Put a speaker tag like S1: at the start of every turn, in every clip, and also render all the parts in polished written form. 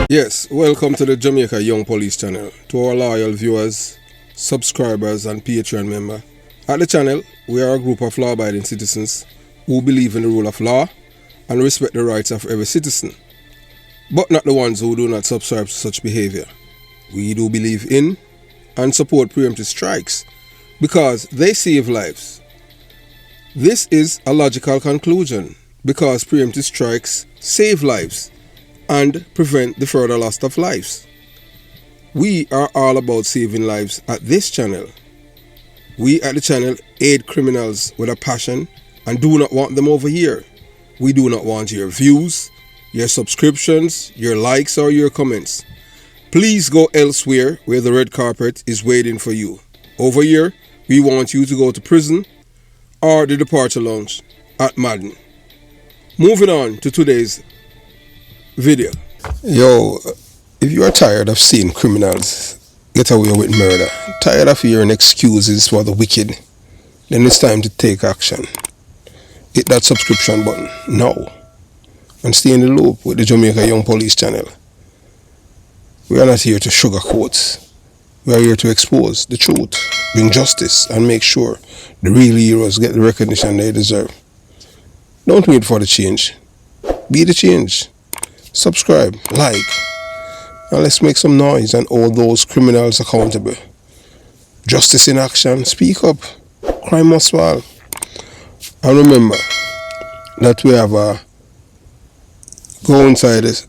S1: Yes, welcome to the Jamaica Young Police channel. To our loyal viewers, subscribers, and Patreon member. At the channel, we are a group of law-abiding citizens who believe in the rule of law and respect the rights of every citizen, but not the ones who do not subscribe to such behavior. We do believe in and support preemptive strikes because they save lives. This is a logical conclusion because preemptive strikes save lives and prevent the further loss of lives. We are all about saving lives at this channel. We at the channel aid criminals with a passion and do not want them over here. We do not want your views, your subscriptions, your likes, or your comments. Please go elsewhere where the red carpet is waiting for you. Over here, we want you to go to prison or the departure lounge at Madden. Moving on to today's video. Yo, if you are tired of seeing criminals get away with murder, tired of hearing excuses for the wicked, then it's time to take action. Hit that subscription button now and stay in the loop with the Jamaica Young Police channel. We are not here to sugarcoat. We are here to expose the truth, bring justice, and make sure the real heroes get the recognition they deserve. Don't wait for the change. Be the change. Subscribe, like, and let's make some noise and hold those criminals accountable. Justice in action, speak up. Crime must fall. And remember that we have go inside the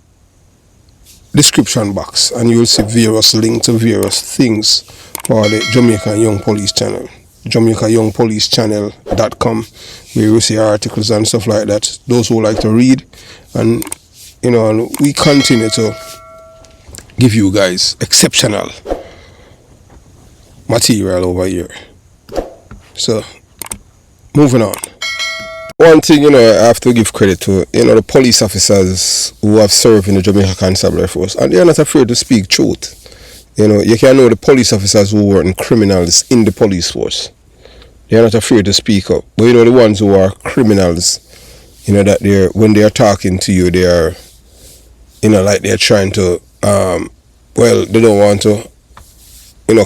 S1: description box and you'll see various links to various things for the Jamaica Young Police channel. JamaicaYoungPoliceChannel.com, where you see articles and stuff like that. Those who like to read, and we continue to give you guys exceptional material over here. So, moving on. One thing, I have to give credit to, the police officers who have served in the Jamaica Constabulary Force, and they are not afraid to speak truth. You can know the police officers who work in criminals in the police force. They are not afraid to speak up. But the ones who are criminals, that when they are talking to you, they are, like they're trying to, they don't want to,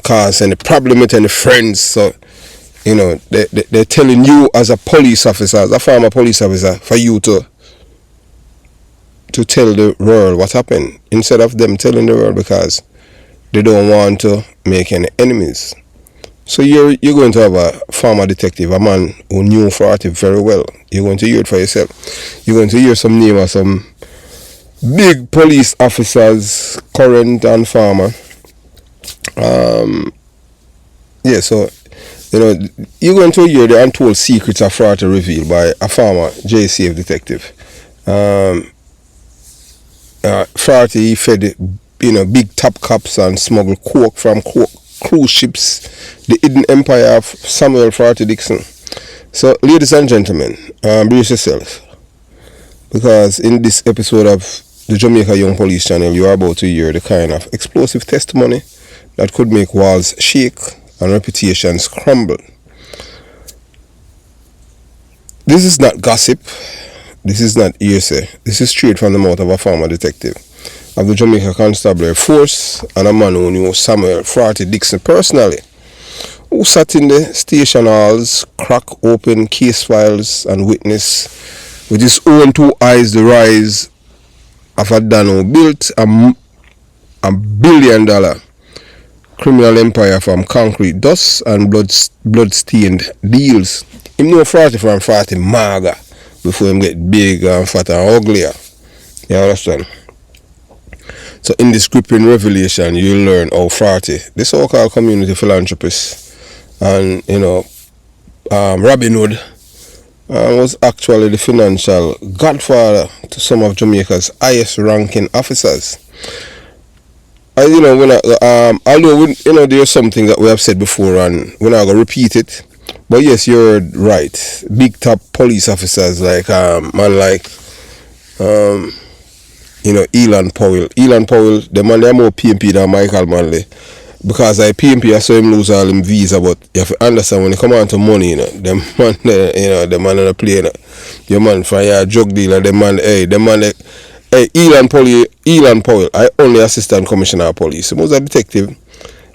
S1: cause any problem with any friends. So, they're telling you as a police officer, as a former police officer, for you to tell the world what happened, instead of them telling the world, because they don't want to make any enemies. So you're going to have a former detective, a man who knew Forty very well. You're going to hear it for yourself. You're going to hear some name of some big police officers, current and former. So you're going to hear the untold secrets of Forty revealed by a former JCF detective. Forty fed big top cops and smuggled coke from cruise ships, the hidden empire of Samuel Forty Dixon. So, ladies and gentlemen, brace yourself, because in this episode of the Jamaica Young Police channel, you are about to hear the kind of explosive testimony that could make walls shake and reputations crumble. This is not gossip. This is not hearsay. This is straight from the mouth of a former detective of the Jamaica Constabulary Force and a man who knew Samuel Forty Dixon personally, who sat in the station halls, crack open case files, and witness with his own two eyes the rise of a Dan who built a $1 billion criminal empire from concrete dust and blood-stained deals. Him know Forty from Forty Maga before him get big and fat and uglier. You understand? So in this gripping revelation, you'll learn how Forty, the so-called community philanthropist, and Robin Hood, was actually the financial godfather to some of Jamaica's highest ranking officers. Although there's something that we have said before, and we're not gonna repeat it, but yes, you're right. Big top police officers like Elon Powell. The man they are more PMP than Michael Manley. Because I PMP I saw him lose all him visa, but you have to understand when it come on to money, the man on the plane, your man for your drug dealer, the man Hey, Elon Powell, I only assistant commissioner of police. Most a detective,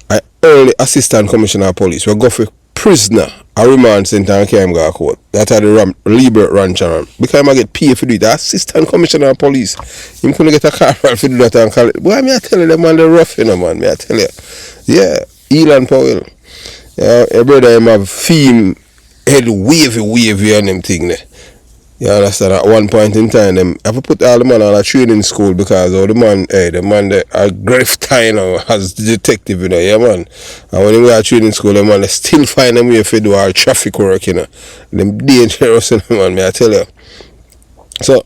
S1: I only assistant commissioner of police. We go for prisoner, a remand center and carry him go to court. That's how the Liberate Ranch around. Because I get paid for do it. The assistant commissioner of police. Him couldn't get a car for do that and call it. Boy, me I tell you, them man, the rough, you know, man. Me I tell you. Yeah, Elon Powell. Your brother him have theme head wavy on them thing there. You understand? At one point in time, them have to put all the man on a training school because all the man, they are grift you know, as the detective, you know, yeah man. And when they go to training school, the man they still find them way if they do all traffic work, you know. Them dangerous, you know, man, me I tell you. So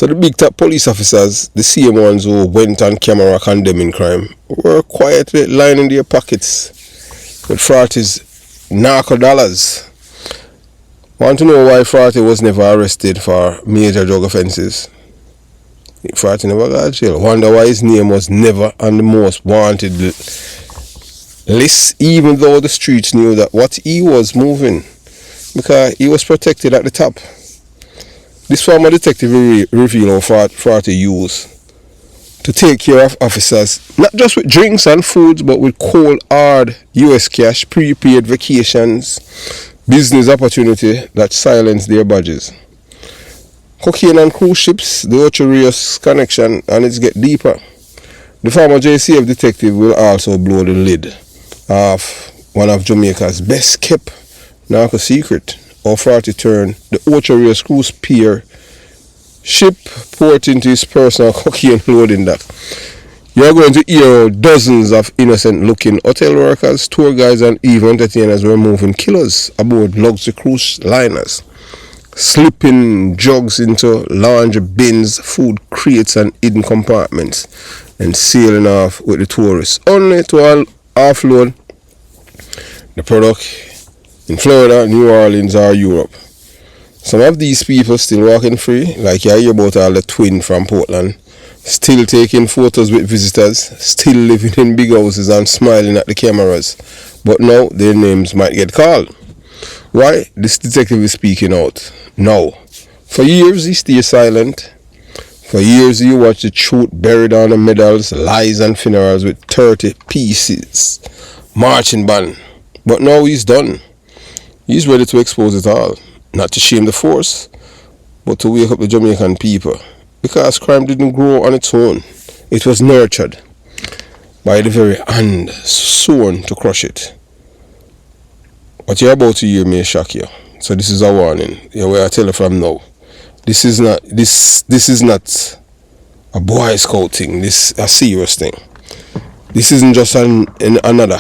S1: the big top police officers, the same ones who went on camera condemning crime, were quietly lining their pockets with Fraty's narco dollars. Want to know why Fraty was never arrested for major drug offences? Fraty never got to jail. Wonder why his name was never on the most wanted list, even though the streets knew that what he was moving, because he was protected at the top. This former detective revealed how Fraty used to take care of officers, not just with drinks and foods, but with cold, hard US cash, prepaid vacations, business opportunity that silenced their badges. Cocaine and cruise ships, the Ocherius connection, and it's get deeper. The former JCF detective will also blow the lid off one of Jamaica's best kept narco secret, how Fraty turned the Ocherius cruise pier ship port into his personal cocaine loading dock. You're going to hear dozens of innocent looking hotel workers, tour guides and even entertainers were moving kilos aboard luxury cruise liners, slipping jugs into large bins, food crates and hidden compartments, and sailing off with the tourists, only to offload the product in Florida, New Orleans or Europe. Some of these people still walking free, like you hear about all the twin from Portland, still taking photos with visitors, still living in big houses and smiling at the cameras. But now their names might get called. Why? This detective is speaking out. Now, for years he stayed silent. For years he watched the truth buried on the medals, lies and funerals with 30 pieces marching band. But now he's done. He's ready to expose it all. Not to shame the force, but to wake up the Jamaican people. Because crime didn't grow on its own. It was nurtured by the very hand sown to crush it. What you're about to hear may shock you. So this is a warning. Yeah, where I tell you from now. This is not a Boy Scout thing. This is a serious thing. This isn't just another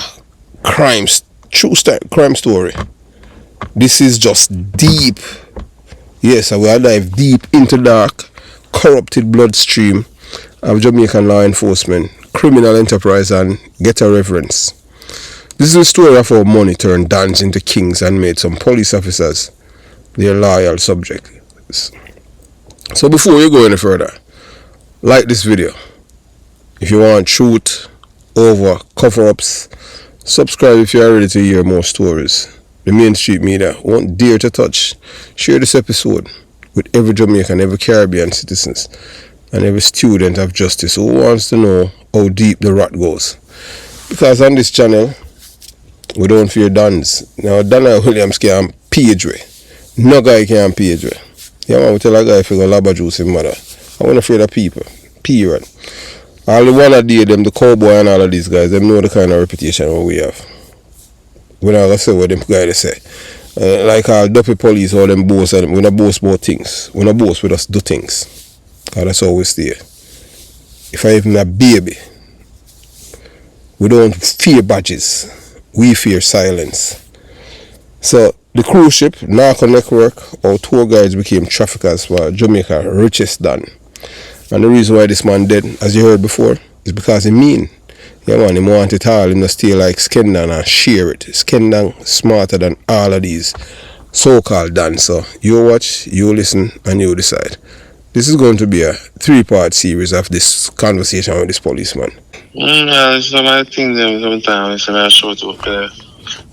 S1: crime story. This is just deep. Yes, I will dive deep into dark, corrupted bloodstream of Jamaican law enforcement, criminal enterprise and ghetto reverence. This is a story of how money turned dons into kings and made some police officers their loyal subjects. So before you go any further, like this video. If you want truth over cover-ups, subscribe if you are ready to hear more stories the mainstream media won't dare to touch. Share this episode with every Jamaican, every Caribbean citizens, and every student of justice who wants to know how deep the rat goes. Because on this channel, we don't fear dons. Now, Daniel Williams can't page way. No guy can page way. Yeah, man, we tell a guy if you go laba juice his mother. I want afraid of people. Period. All the one a day, them, the cowboy and all of these guys, them know the kind of reputation what we have. We're not going to say what them guys say. Like all dopey police, all them boast, and we don't boast about things. We don't boast, we just do things. Because that's how we stay. If I even a baby, we don't fear badges. We fear silence. So, the cruise ship, narco network, our tour guides became traffickers for Jamaica's richest don. And the reason why this man dead, as you heard before, is because he mean. Yeah man, he want it all, he must stay like Skendan and share it. Skendan smarter than all of these so-called dons. So you watch, you listen, and you decide. This is going to be a 3-part series of this conversation with this policeman.
S2: Some of the things that sometimes I show to up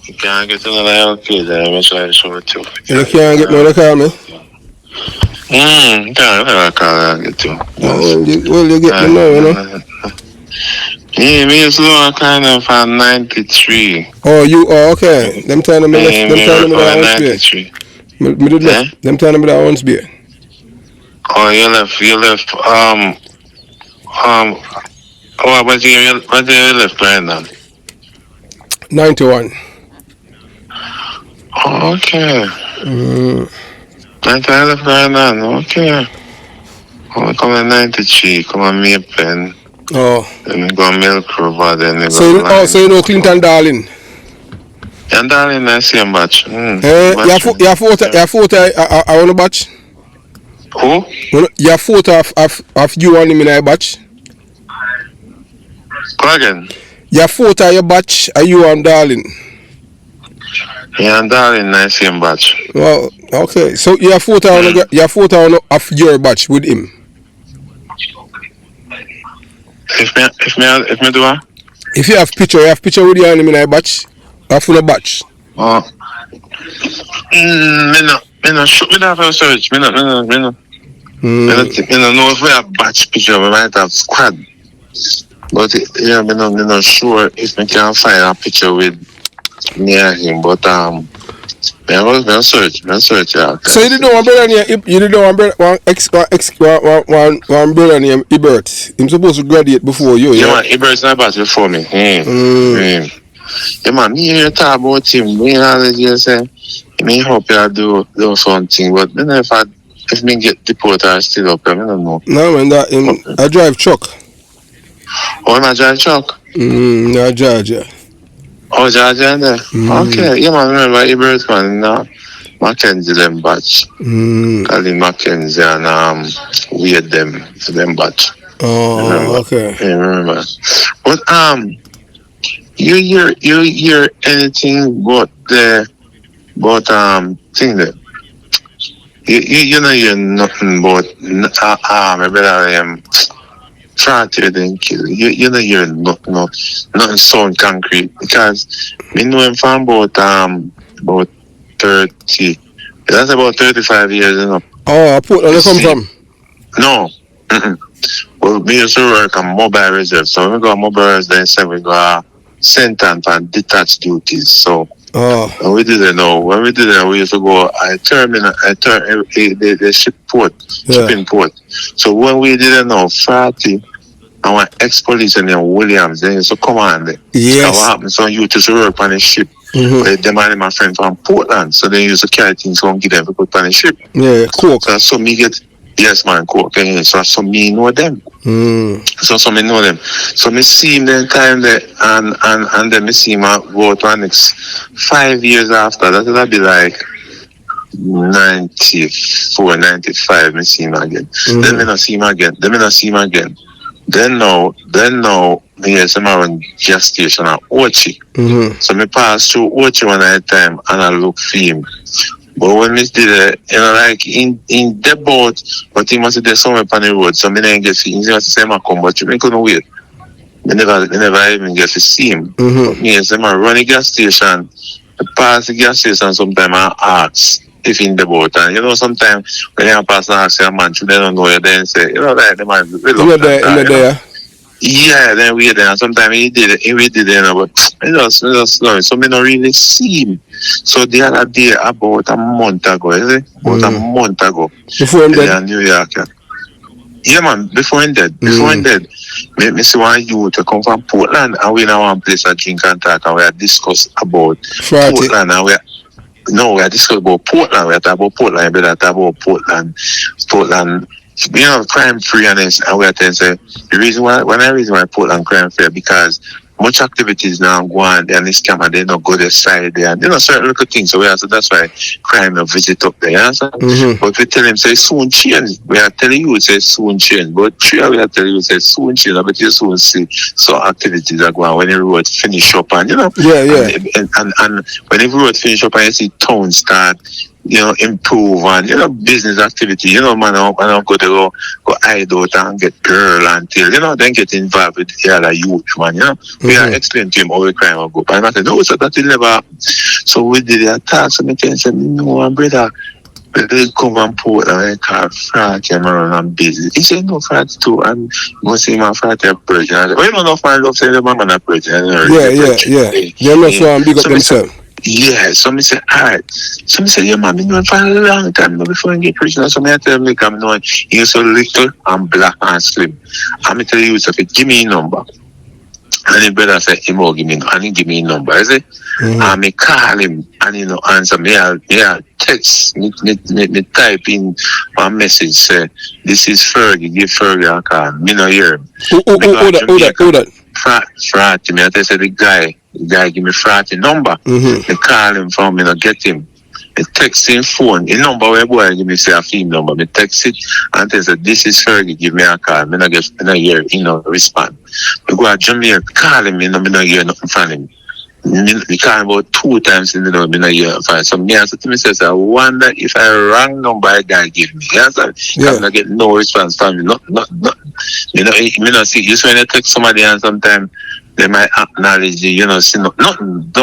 S2: you can't get another LK there, I'm trying to show it too.
S1: You can't get no call me?
S2: Yeah, I call it too.
S1: Well, you get me now, you know.
S2: Yeah, me used to know kind of from 93.
S1: Oh, okay. Them time me left. Them
S2: Me
S1: time
S2: work
S1: me
S2: for
S1: that ounce beer.
S2: 93.
S1: Me did
S2: Eh?
S1: left. Them time me that ounce beer.
S2: Oh, you left, what year you left, Brandon?
S1: 91.
S2: Oh, okay.
S1: Mm.
S2: 90 left Brandon, okay. I come in 93, come on Maple,
S1: Oh.
S2: then we go Milk River, then we
S1: So
S2: go
S1: so
S2: Line.
S1: you know Clinton Darling.
S2: And darling, I see him batch.
S1: Your
S2: Batch.
S1: photo I want to batch.
S2: Who?
S1: Your photo of you and him in a batch.
S2: Go again.
S1: Your photo your batch are you and Darling.
S2: Yeah, and darling, I see him batch.
S1: Well, okay. So your photo of your batch with him.
S2: If me do what?
S1: If you have picture with you and him in a batch. Or full of batch.
S2: Oh. Me no shoot me that for search. Me no know if we have batch picture, we might have squad. But yeah, me no sure if me can find a picture with me and him. But me search, yeah.
S1: So you didn't know one brother named you didn't know one brother named Ebert. Him supposed to graduate before you,
S2: yeah. Man, Ebert's not batch before me. Yeah, man, me hear talk about him. Me always just say, me hope you do something. But then if me get deported, I still up there. I don't know.
S1: No man, I drive truck.
S2: Oh, I drive truck.
S1: No, Georgia.
S2: Oh, Georgia there. Okay, yeah, man. Remember Ebert, man. Mackenzie them batch. Calling Mackenzie and Wade them batch.
S1: Oh,
S2: remember.
S1: okay.
S2: Yeah, remember. But you hear anything about thing that you know hear nothing about my brother fraud then kill you know hear nothing sound concrete because me know him from about 30. That's about 35 years, you know.
S1: Oh, Portland you come from?
S2: No. Well, me used to work on mobile reserve. So when we go on mobile reserve, then we go sentence and detached duties. So when we did it now, we used to go the shipping port. So when we did it now, 40 our ex-police named Williams, they used to come on there.
S1: Yes.
S2: So what happened? So you used to work on the ship. Them and my friend from Portland. So they used to carry things from give them to put on the ship.
S1: Yeah, coke.
S2: So me get yes man, coke. So me know them. So me know them. So me see him then time there and then me see him go to next 5 years after. That'll be like 94, 95, me see him again. Then me not see him again. Then now, me hear some around gas station at Ochi. So me pass through Ochi one night time and I look for him. But when me did it, like in the boat, but he must be there somewhere on the road. So me didn't get to him. He must say I come, but you couldn't wait. Me never even get to see him. But me say I run the gas station. I pass the gas station sometime and ask if in the boat. And you know, sometimes when you pass and ask a man, they don't know you, then say, you know, like the man
S1: there.
S2: Yeah, then we there. Sometimes we did it, but I just know. So me not really see him. So the other day, about a month ago,
S1: Before him dead?
S2: in New York. Yeah, man, before him dead. Me see one youth to come from Portland and we now one place a drink and talk and we are discuss about Portland and we are discuss about Portland. We are talking about Portland, we are talking about Portland. You know, crime free and we are saying the reason why Portland crime free because much activities now go on there and this scam and they don't go their side there and certain little things. So that's why crime no visit up there. But we tell him say soon change. We are telling you say soon change. But we are telling you say soon change. But you soon see so activities are going on when the road finish up and and when the road finish up and you see town start improve and business activity, man, I don't go to go hide out and get girl until then get involved with the other youth, man, we are explain to him how the crime will go. And I said, no, so that will never happen. So we did the attack, so I said, no, brother, They come and put and call Frat and run and busy. He said no Frat too and must say my Frat a virgin. Well, you don't know Frat love say the man a virgin.
S1: Yeah. They're not so big up themselves.
S2: Yeah, so I say, alright. So I say, yeah, man, been known for a long time before I get preaching. So I tell him, like, I'm knowing you're so little and black and slim. I'm tell you, so give me a number. And the brother said, he will give me, and he give me a number, is it? And I call him, and he no answer me. I text, me type in my message, say, this is Fergie, give Fergie a call. Me no hear him.
S1: Who that?
S2: Frat, me I say the guy give me Frat number. They call him from me, no get him. I text him phone. The number where boy give me say a phone number. Me text it and they say this is Fergie, give me a call. Me no get no hear, he no respond. Me go to Jamaica, call him, me no hear nothing from him. Me call him about 2 times in the day, me no hear from him. So me answer to me says, I wonder if I wrong number a guy give me. You understand? Because I get no response from him. Me no see. Just when I text somebody and sometimes they might acknowledge you, see no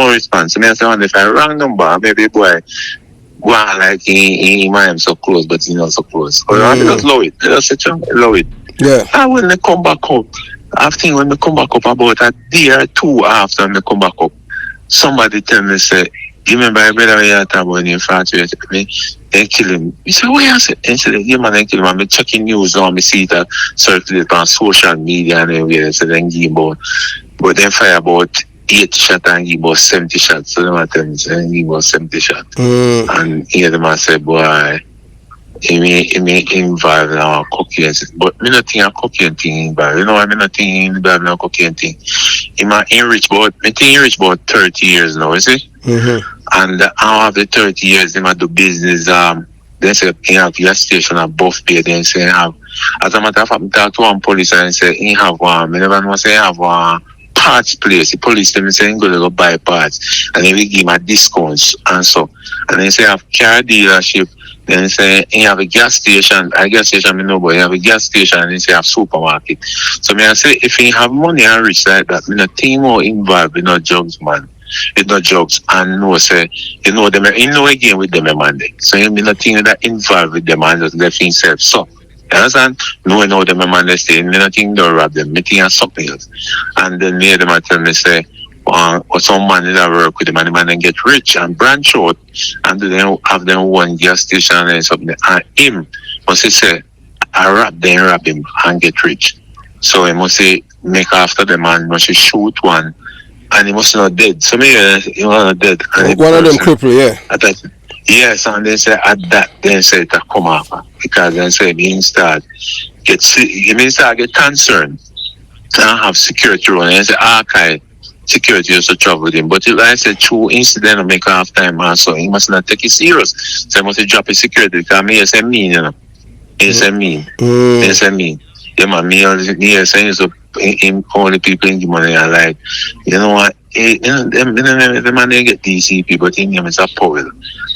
S2: response. So me I say, if I wrong number, maybe boy, well, like he might am so close, but he's not so close. I just love it. I just love it.
S1: Yeah.
S2: And when they come back up, I think when they come back up about a day or 2 after they come back up, somebody tell me, say, you remember my brother when you talk about him infatuated me? They kill him. He said, where is it? And he said, yeah, man, they kill him. I'm checking news now. I see that circulate on social media and everywhere. So then give about, but then fire about 80 shots and give about 70 shots. So them tell me, say, give about 70 shots. And here them I say, boy, he may involve in our cocaine. But me not think a cocaine thing involved. You know why me not think involved in a cocaine thing? He might enrich about 30 years now, is it? And out of the 30 years, they might do business. They say he have gas station at Buff Bay. Then say have, as a matter of fact, I talk to one police and say he have one. I never know say he have one parts place. The police them say he go buy parts, and then we give him a discounts and so. And then say have car dealership. Then say he have a gas station. A gas station, me know, but he have a gas station and he say have supermarket. So me I say if he have money and rich like that, me not think more involved in no drugs, man. It's not drugs and no say you know them again with them man. So you not think that involved with them and just left himself. So you understand? No them man they stay, me not think they'll rob them, me think of something else. And then me them tell me say or some man that work with them and the man then get rich and branch out and then have them one gas station and something and him must say I rob him and get rich. So he must say make after the man must shoot one and he must not dead. So maybe he was not dead. And
S1: one of them cripple, yeah.
S2: Yes, and they say at that then say it come off because then say he start get concerned and have security run and say okay. Security used to trouble with him, but like I said, true incident will make half time also. He must not take it serious. So he must drop his security because me say mean, you know. He say mean. He say mean. Yeah, man, me saying so him only people in the money are like, you know what, the man they get DCP, but his name is a Powell.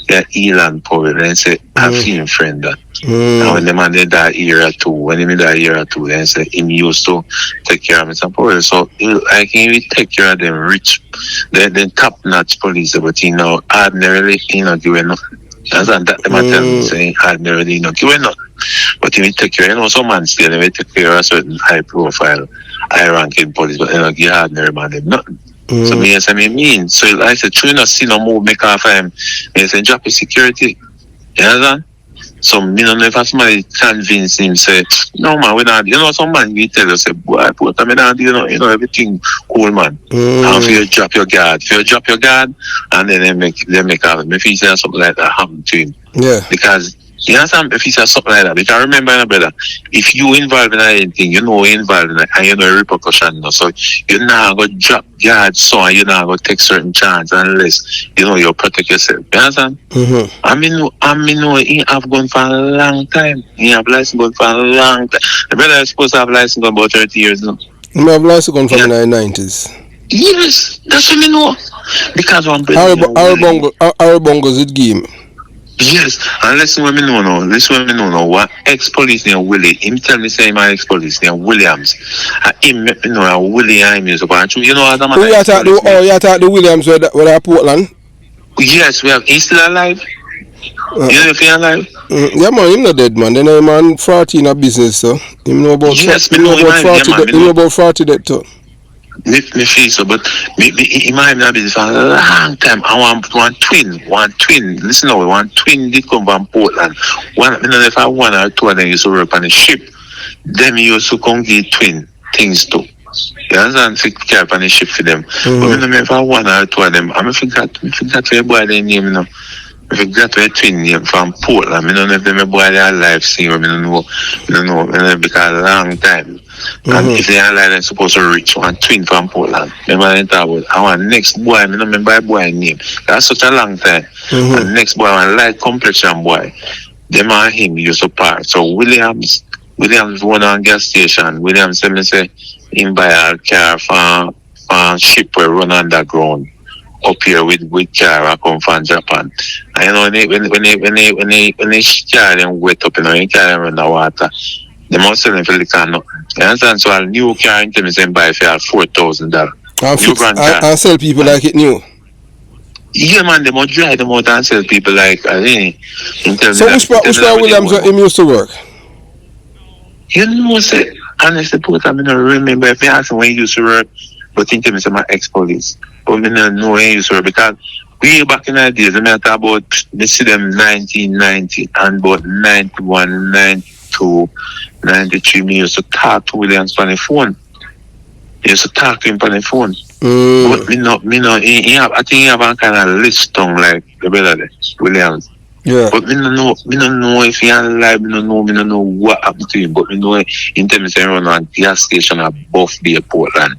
S2: Yeah, Elon Powell, and say, I've seen friend that. And when the man they die era 2, when he die era 2, then say him used to take care of Mr. Powell. So I can really take care of them rich, the top notch police, but ordinarily give nothing. That's that the man tell me saying ordinarily give nothing. But if you take care, some man still they take care of a certain high profile, high ranking police, but they don't give ordinary man them nothing. So me say me mean. So like I said, true not see no move make off him. Me say drop his security. You understand? So me don't know if somebody convince him say, no man, we not some man you tell us say, boy, put I mean everything cool man. And if you drop your guard. And then they make off him. If he say something like that happen to him.
S1: Yeah.
S2: Because you understand if he says something like that. Because remember, brother, if you involved in anything, involved in it, and you know repercussion. So you're not going to drop guard, so you're not going to take certain chance unless you protect yourself. You understand? I mean, he have gone for a long time. He have license gone for a long time. The brother is supposed to have license gone about 30 years now.
S1: He have license gone from the 90s.
S2: Yes, that's what I know. Because one
S1: our bongos it game.
S2: Yes, and listen when me know now. What ex-police named Willie, him tell me say my ex-police named Williams. Him William is about you know as a man.
S1: You attack the Williams with Portland?
S2: Yes, we have. He's still alive? You know if he alive?
S1: Yeah, man, him not dead, man. Then a man 40 in a business, so him know about,
S2: Yes,
S1: him know about 40 dead, him know about 40 dead too.
S2: Me feel so, but he might not be for a long time. I want one twin. Listen now, one twin did come from Portland. One, you know, if I one or two of them used to work on the ship, them used to come give twin things too. You understand? Take care on the ship for them. But you know, if I one or two of them, I forgot where boy their name, you know. I forgot where twin name from Portland. I don't know if them boy they are alive, see, I don't know, because a long time. And if they are alive, they're supposed to reach one twin from Portland. Remember they talk about our next boy, I don't remember boy name. That's such a long time. And next boy, one light complexion boy. Them and him used to part. So Williams won on gas station. Williams said me say him buy a car from ship where run underground. Up here with car I come from Japan. And you know when they car them wet up, you know, when car them run the water, they must sell them for the car nothing. You understand? So a new car in them say buy for $4,000.
S1: I sell people like it new.
S2: Yeah man, they must drive them out and sell people like
S1: So which part Williams him used to work?
S2: You know, say honestly put I don't remember if you ask him when he used to work, but think me say my ex-police. But I don't know when he used to work because way back in the days, I talk about me see them 1990 and about 91, 92, 93, me used to talk to Williams on the phone. He used to talk to him on the phone. But I think he have a kind of list tongue like the brother there, Williams.
S1: Yeah.
S2: But me don't know if he alive, me don't know what happened to him, but me know in terms of run a gas station above the Portland.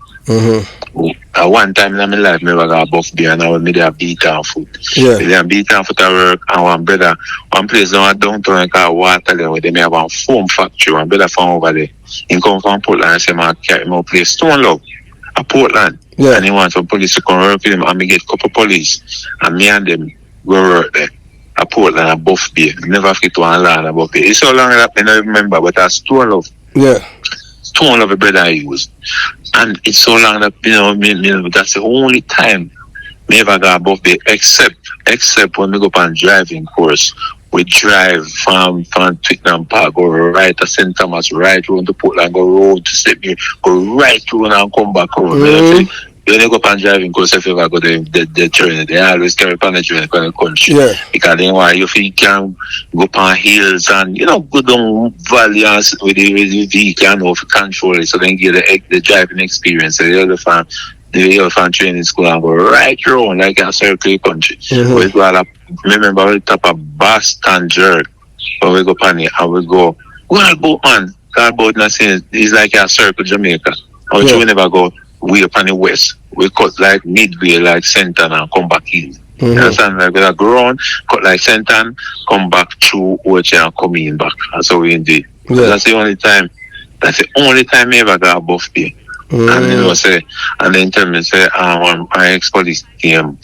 S2: At one time in my life, I got above there and I was made a beat on foot.
S1: Yeah.
S2: They beat on foot at work and one brother, one place down downtown called Waterloo where they may have a foam factory, one brother from over there. He come from Portland and say, man, carry him out place Stone Love at Portland.
S1: Yeah.
S2: And he wants some police to come work with him and me get a couple police and me and them go work there. At Portland above there. Never forget one land above there. It's so long that I don't remember, but that's Stone Love.
S1: Yeah.
S2: Stone Love a brother I used. And it's so long that that's the only time me ever got above there except when we go on driving course. We drive from Twickenham Park, go right to St. Thomas, right round to Portland, go road to Sydney, go right through and come back road. When they go up and driving course, if you ever go the journey, they always carry up on the journey for the country.
S1: Yeah.
S2: Because then why you can go up on hills and go down valleys with the vehicle and off control it, so then get the driving experience. So the elephant training school and go right around like a circle country. We go remember we top of Boston jerk. When we go up on it and we go boat man. Car boat not saying it's like a circle Jamaica. But we never go way up on the west. We cut like midway, like center and come back in. You understand? Like we go around, cut like center, come back through Oche and come in back. That's how we did. Yeah. That's the only time we ever got above there. And and then tell me say my ex-police team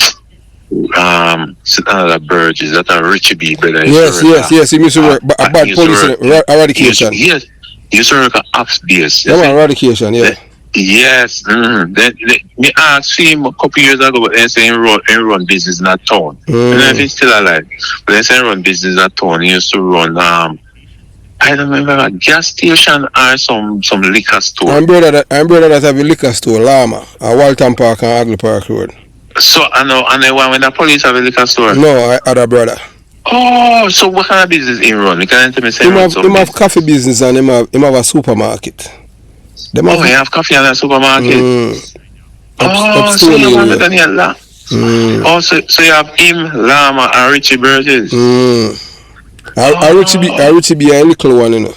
S2: another Burgess, that a Richie B brother.
S1: Yes, he used to work a bad police eradication.
S2: Yes. He used to work at Ops base.
S1: Yeah, eradication, yeah.
S2: Yes. Then me asked him a couple years ago, but they say he run business in a town. I don't know if he's still alive. But they say he run business in a town. He used to run I don't remember a gas station or some liquor store. I'm brother that have a
S1: liquor store, Lama, at Walton Park and Agley Park Road.
S2: So I know, and then when the police have a liquor store?
S1: No, I other brother.
S2: Oh, so what kind of business he run? You can't tell me say
S1: him have coffee business and him have a supermarket.
S2: He have coffee and a supermarket. So you have it on your Oh, so you have him, Lama, and Richie Burgess.
S1: Richie be a little one, you know.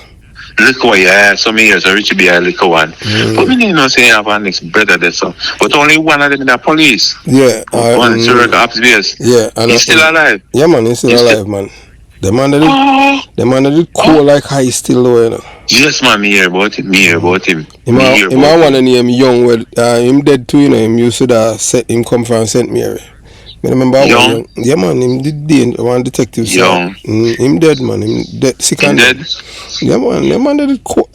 S2: Little one, yeah. Some years Richie be a little one. But we didn't know say you have a next brother there, so. But only one of them in the police.
S1: Yeah.
S2: One is work Ops base.
S1: Yeah.
S2: He's still alive.
S1: Yeah, man, he's still alive, man. The man that did cool like high still low, you know.
S2: Yes, man, me hear about him. Him
S1: one of him young, well, him dead too, you know. Him used to him come from St. Mary. I remember young. Yeah, man, him did one detective.
S2: Young.
S1: Him dead, man. Him dead. Sick and
S2: dead.
S1: Yeah, man. The man did cool.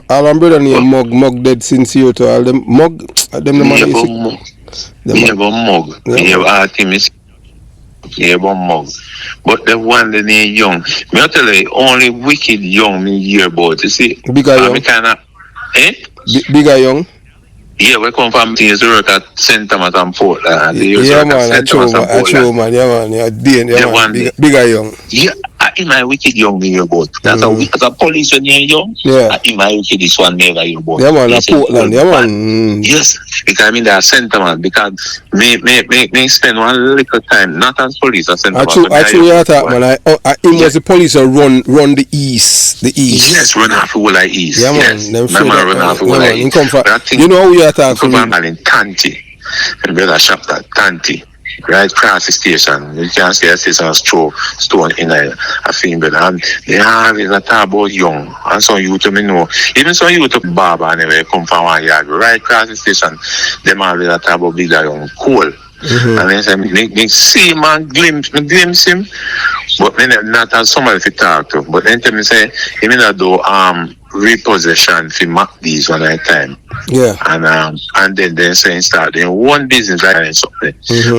S1: All my brother named Mug dead since you to all them Mug. Them the man.
S2: Me have a Mug. Me have Artemis. Yeah, one mug. But the one that they young, me I tell you, only wicked young me hear about. You see,
S1: Bigger young.
S2: Me kinda, eh?
S1: Bigger young.
S2: Yeah, we come from things to work at St. Thomas and Portland.
S1: Yeah, man, I true, man. Yeah, man. Yeah, man. Bigger young.
S2: Yeah, in my wicked young me hear about. That's a police when you're young.
S1: Yeah.
S2: In my wicked this one never hear about.
S1: Yeah, man, at Portland. Yeah, man.
S2: Yes, because I mean they are St. Thomas because me spend one little time not as police at St. Thomas.
S1: Actually, I thought, man, it was the police that run the east.
S2: Yes, run half the whole like east.
S1: Yeah, man.
S2: Yes.
S1: Them
S2: Run half the whole like east.
S1: You know how you attack
S2: from in Tanti. And brother shop that Tanti. Right across the station. You can see a station stone in a film, brother. And they have is a talk about young. And some youth me know. Even some youth barber anyway come from one yard. Right across the station, them have a talk about bigger young. Cool. And then say, me see man glimpse him, but me not have somebody to talk to. But then tell me say, he may not do repossession for Mac these one at a time.
S1: Yeah.
S2: And then they say start doing one business like something.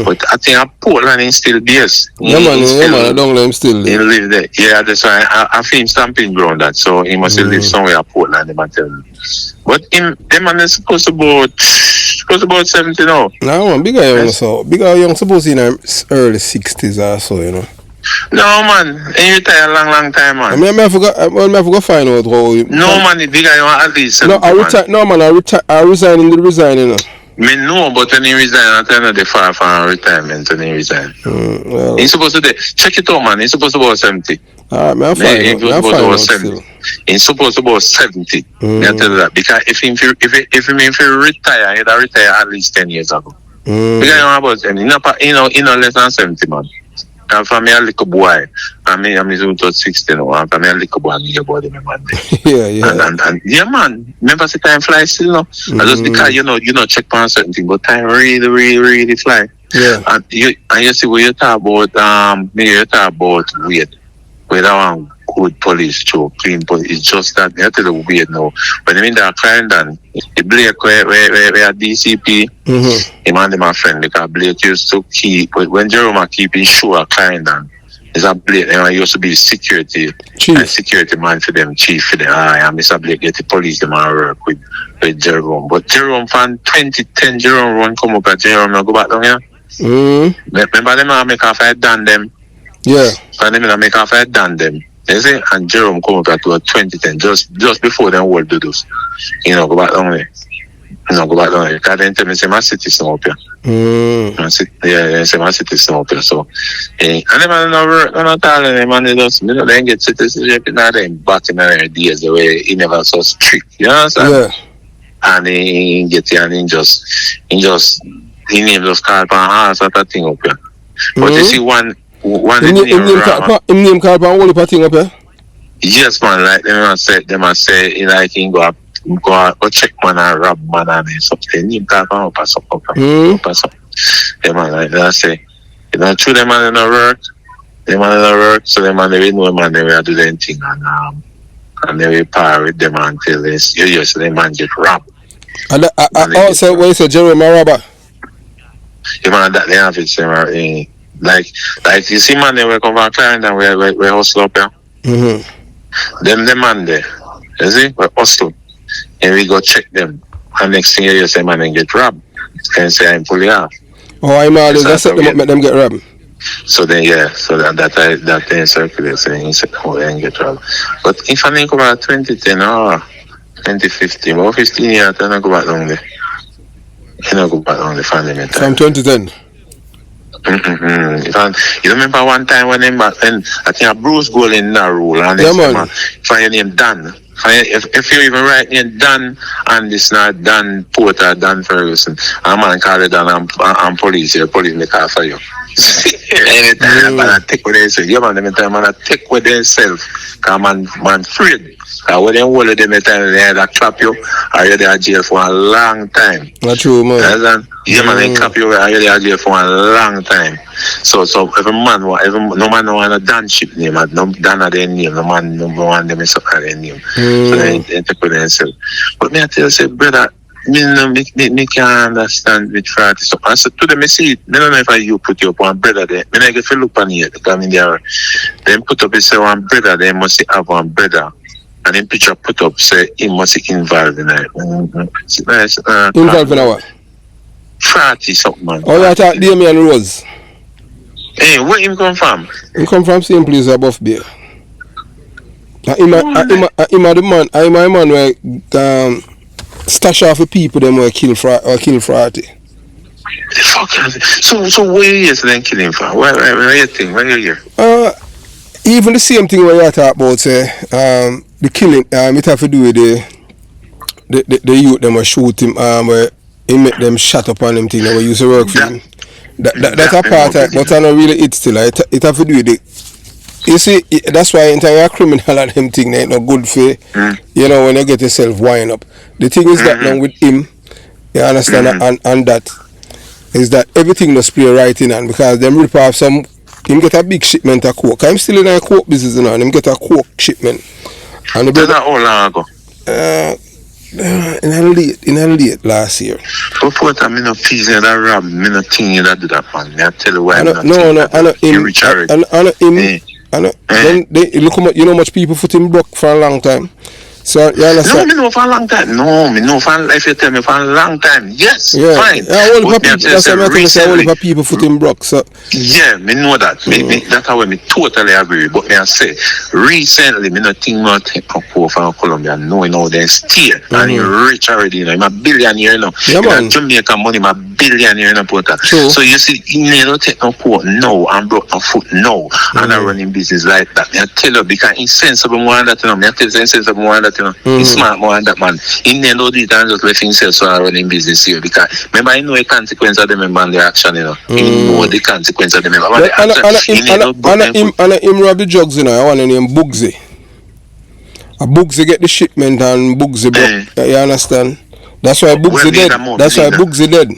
S2: But I think at Portland he still based.
S1: Yeah, man, I don't know him still.
S2: He live there. Yeah, that's why I feel him stamping ground that. So he must live somewhere at Portland, they might tell me. But them man is supposed about 70 now.
S1: No, man, bigger young so. Bigger young supposed in early 60s or so, you know.
S2: No, man. He retired a long time, man.
S1: I forgot find out how.
S2: No, man, the bigger young at least 70.
S1: I resign in the resign, you know.
S2: Me know, but when he resign, I tell you the far from retirement when he resign.
S1: Well.
S2: He's supposed to check it out, man. He's supposed to be 70.
S1: I'm fine.
S2: He's supposed to be 70. I tell you that because if he retire, he'd retire at least 10 years ago. Because about him, you know less than 70, man. And for me, a little boy, I'm 60 now. And for me, a little boy, I'm about him, man.
S1: Yeah.
S2: And yeah, man. Remember, the time flies still, no? Just because you know, check on certain things, but time really, really, really fly.
S1: Yeah.
S2: And you see, when you talk about, with our good police too, clean police, it's just that you have to look weird now. When I mean that Clarendon, the Blake where DCP, him and my friend, because Blake used to keep, when Jerome keeping sure Clarendon, is a Blake, and I used to be security man for them, chief for them. And Mr. Blake get the police them and work with Jerome. But Jerome from 2010, Jerome run come up at Jerome now go back down here. Remember them make a fight done them.
S1: Yeah.
S2: And them make a fight done them. You see? And Jerome come up at 2010, just before them world do this. Go back down there. Go back down there. Because then tell me say my citizen up here. Yeah, say my citizen up here. So and them man no work, no talent, them man they just they get citizenship in them back in their days the way he never so strict. You understand?
S1: Yeah.
S2: And he get here and he name just call pan house at that thing up here. But you see one
S1: name call pan whole thing up here?
S2: Yes, man, like them say like he go check man and rob man and something. Name call pan up or something. Yeah, man, like that say, true them man in the work, so them man they know man they will do their thing and they will power with them until the man get robbed.
S1: And also when you say Jerome robber?
S2: Yeah, man, that they have it, like you see, man, they will come from Clarendon, we hustle up here. Them man there, you see, we hustle, and we go check them, and next thing you say, man, they get robbed, and say I'm fully off.
S1: Oh, I'm all just set them up, make them get robbed.
S2: So then, so that then circulates, and he said, oh, they get robbed. But if I think about 2010 or 2015, or 15 years, I don't go back down there. Go back down the family.
S1: From 2010.
S2: You remember one time when I think a Bruce goal in that rule and find your name Dan. If you even write name Dan and it's not Dan Porter, Dan Ferguson, a man call it Dan and police make call for you. Anytime man take with themselves, anytime man take with themselves, because man afraid. When they hold them they either clap you or you're there jail for a long time.
S1: That's true, man.
S2: Yeah, man, they clap you or you're there jail for a long time. So every man want a Dan ship name, no Dan of their name, no man want them to their name. So they take with themselves. But me I tell you, say, brother, me can't understand with fraud. So I said to them, I see it. I don't know if you put your one brother there. I get to look on it. I mean, then put up, say one brother, they must have one brother. And then picture put up, say he must be involved in it.
S1: Involved in what?
S2: Fraud is something, man.
S1: Oh, you thought Damian Rose?
S2: Hey, where him come from?
S1: He come from same place above there. I'm the man where stash off the people them where kill Friday.
S2: So where is then killing from? Where you think? Where you here?
S1: Even the same thing where you talk about the killing, it have to do with the youth them were shoot him where he make them shut up on them thing that we used to work for him. That's a part of it, but I don't really it still. It have to do with it. You see, that's why entire criminal and him thing ain't no good for you know, when you get yourself wind up. The thing is that now with him, you understand, and that is that everything must play right in, and because them rip off some, him get a big shipment of coke. I'm still in a coke business now, and him get a coke shipment. And the brother,
S2: how long ago?
S1: In a late last year.
S2: Before that, me no fees that rob, me no thing that do that man. I tell you why.
S1: Then they look how you know much people foot him broke for a long time. So you understand?
S2: No, me know for a long time. No, me know for if you tell me for a long time. Yes,
S1: yeah,
S2: fine.
S1: Yeah, all the people foot him broke. So
S2: yeah, me know that. Me that's how me totally agree. But me I say recently, me not think not take up for Colombia. No, you know they steer and he rich already. You know, I'm a billionaire now.
S1: Yeah, man.
S2: Jamaican money, I'm a billionaire in a porter. So you see, he never take no port no and broke no foot no and I running business like that. Me I tell you because he's sensible more than that. You know, me I tell you he's sensible more than that. You know, he's smart more than that man. He never do it and just left himself so I running business here because remember I know the consequence of them and the action. You know, he know the consequence of them.
S1: And him rob the drugs. You know, I want to name Bugsy. A Bugsy get the shipment and Bugsy broke. You understand? That's why Bugsy dead. That's why Bugsy dead.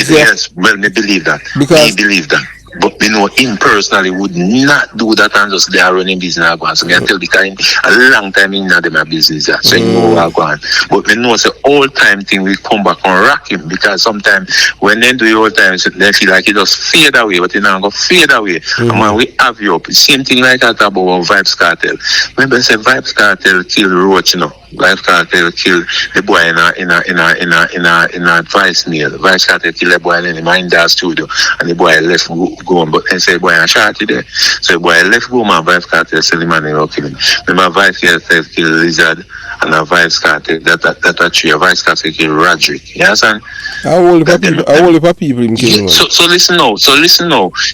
S2: Yes, well, me believe that.
S1: Because
S2: me believe that. But you know, him personally would not do that and just they are running business. So I tell because a long time in them business. So you know what going. But we know it's the all time thing we come back and rock him because sometimes when they do the all time, they feel like it just fade away, but it not go fade away. And when we have you up, same thing like that about Vibes Cartel. Remember, I say Vibes Cartel kill Roach, you know. Vibes Cartel kill the boy in a voicemail. Vibes Cartel kill the boy in the studio, and the boy left go on, but then say boy and shot today. So the boy left go man Vibes Cartel sell him and they kill him. Remember Vibes Cartel kill Lizard and a Vibes Cartel that actually a Vibes Cartel kill Roderick. You understand?
S1: How old the people him killing?
S2: So listen now.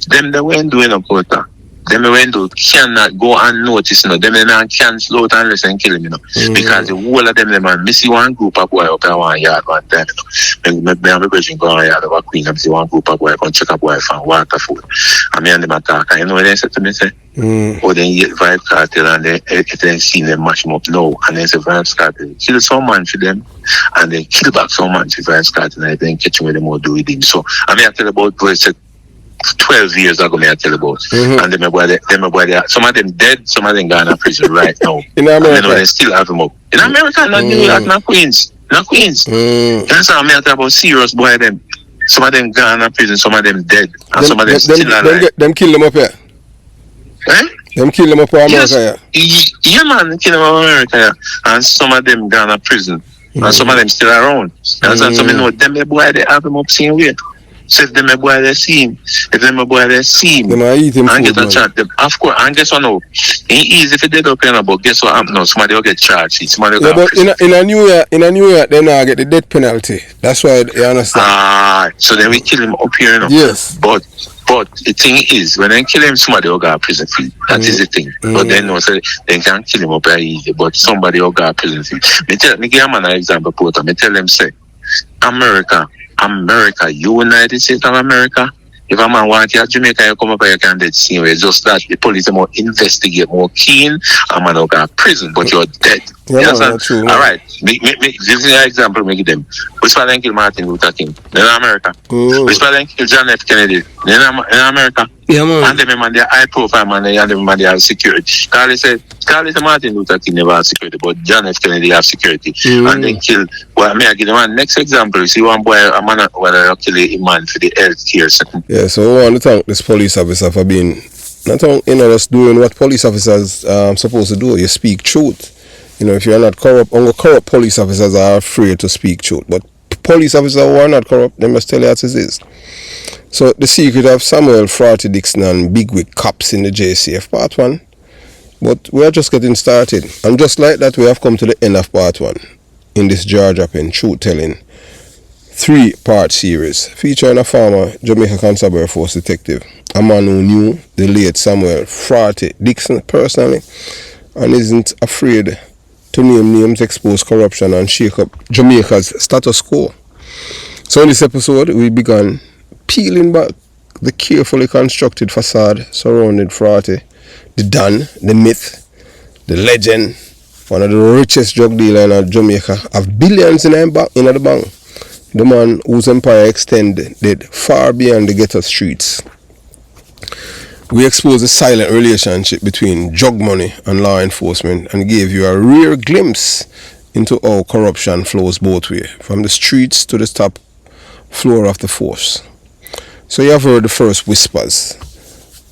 S2: Them they weren't doing a porter. Them window cannot go unnoticed, you know. Them not cancel out unless they kill him, you know. Because the whole of them man, me see one group of boy up in one yard one time, you know. Me have a person go on yard of a queen, I see one group of boy come check a boy from water food. And me and them attack, and you know what they said to me, say? Oh, then you Vibes Cartel and they see them mash them up now, and then say Vibes Cartel kill someone for them, and then kill back someone for Vibes Cartel, and then catch him with them or do with him. So, I mean, I tell about boys 12 years ago, I tell about. And them boy, some of them dead, some of them gone to prison right now.
S1: In America?
S2: And they still have them up. In America, not New York, not Queens. Not Queens. That's how I tell about serious boy them. Some of them gone to prison, some of them dead. And some of them still alive.
S1: Them kill them up here?
S2: Eh?
S1: Them kill them up in America
S2: Yeah, man, kill them up in America here. And some of them gone to prison. And some of them still around. And so I know them boy, they have them up same way. So if them a boy they see him,
S1: them eat him
S2: and
S1: food,
S2: get a chat them. Of course, and guess what now? Ain't easy if you dead up here, but guess what happen now? Somebody will get charged. Somebody will
S1: but in a New Year, they now get the death penalty. That's why you understand.
S2: So then we kill him up here, you know.
S1: Yes.
S2: But the thing is, when they kill him, somebody will get a prison fee. That is the thing. But then no, so they can't kill him up here easy, but somebody will get a prison fee. Me give him an example, Porter. Me tell them say, America, United States of America. If a man wants you Jamaica, you come up here, you can dead scene. It's just that the police are more investigate, more keen, and man will go to prison, but you're dead.
S1: Yeah,
S2: You
S1: man,
S2: understand?
S1: that's true,
S2: All
S1: man.
S2: right. This is an example. Make them. Which part then kill Martin Luther King? In America. Which part then kill John F. Kennedy? In America.
S1: Yeah, man.
S2: And them man, they are high profile man, and them man, they have security. Carly said Martin Luther King never had security, but John F. Kennedy have security. And then kill. Well, I mean, I give them one next example. You see one boy, a man, whether kill a man for the health care second.
S1: Yeah, so I want to thank this police officer for being not just doing what police officers supposed to do. You speak truth. If you're not corrupt, only corrupt police officers are afraid to speak truth. But police officers who are not corrupt, they must tell you as it is. So the secret of Samuel, Fraty Dixon and Bigwig cops in the JCF, part 1. But we are just getting started. And just like that, we have come to the end of part 1 in this jaw-dropping, truth-telling 3-part series featuring a former Jamaica Constabulary Force detective, a man who knew the late Samuel Fraty Dixon personally and isn't afraid to name names, expose corruption and shake up Jamaica's status quo. So in this episode, we began peeling back the carefully constructed facade surrounding Fraty, the Don, the myth, the legend, one of the richest drug dealers in Jamaica, have billions in the bank. The man whose empire extended far beyond the ghetto streets. We exposed the silent relationship between drug money and law enforcement and gave you a rare glimpse into how corruption flows both ways, from the streets to the top floor of the force. So you have heard the first whispers,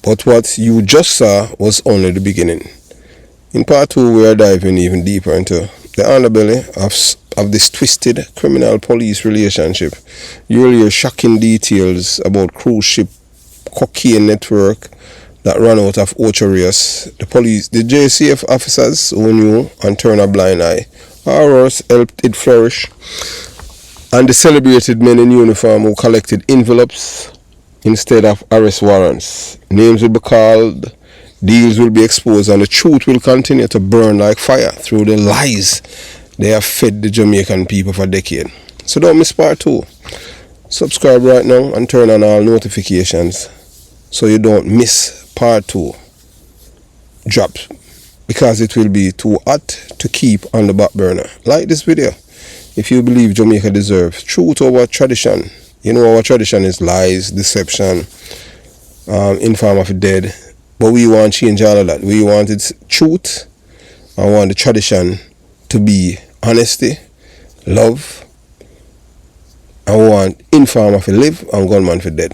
S1: but what you just saw was only the beginning. In part 2, we are diving even deeper into the underbelly of this twisted criminal-police relationship. You will hear shocking details about cruise ship cocaine network that ran out of Ocherius, the police, the JCF officers who knew and turned a blind eye, ours helped it flourish, and the celebrated men in uniform who collected envelopes instead of arrest warrants. Names will be called, deals will be exposed, and the truth will continue to burn like fire through the lies they have fed the Jamaican people for decades. So don't miss part 2. Subscribe right now and turn on all notifications so you don't miss part 2 drops, because it will be too hot to keep on the back burner. Like this video if you believe Jamaica deserves truth over tradition. You know our tradition is lies, deception, inform of the dead. But we want to change all of that. We want its truth. I want the tradition to be honesty, love. I want informer for live and gunman for dead.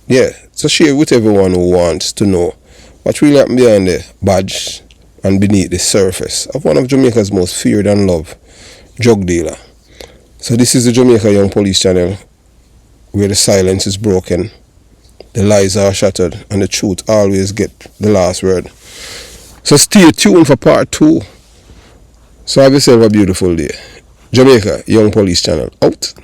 S1: Yeah, so share with everyone who wants to know what really happened behind the badge and beneath the surface of one of Jamaica's most feared and loved drug dealer. So this is the Jamaica Young Police channel, where the silence is broken, the lies are shattered, and the truth always get the last word. So stay tuned for part 2. So have yourself a beautiful day. Jamaica Young Police channel out.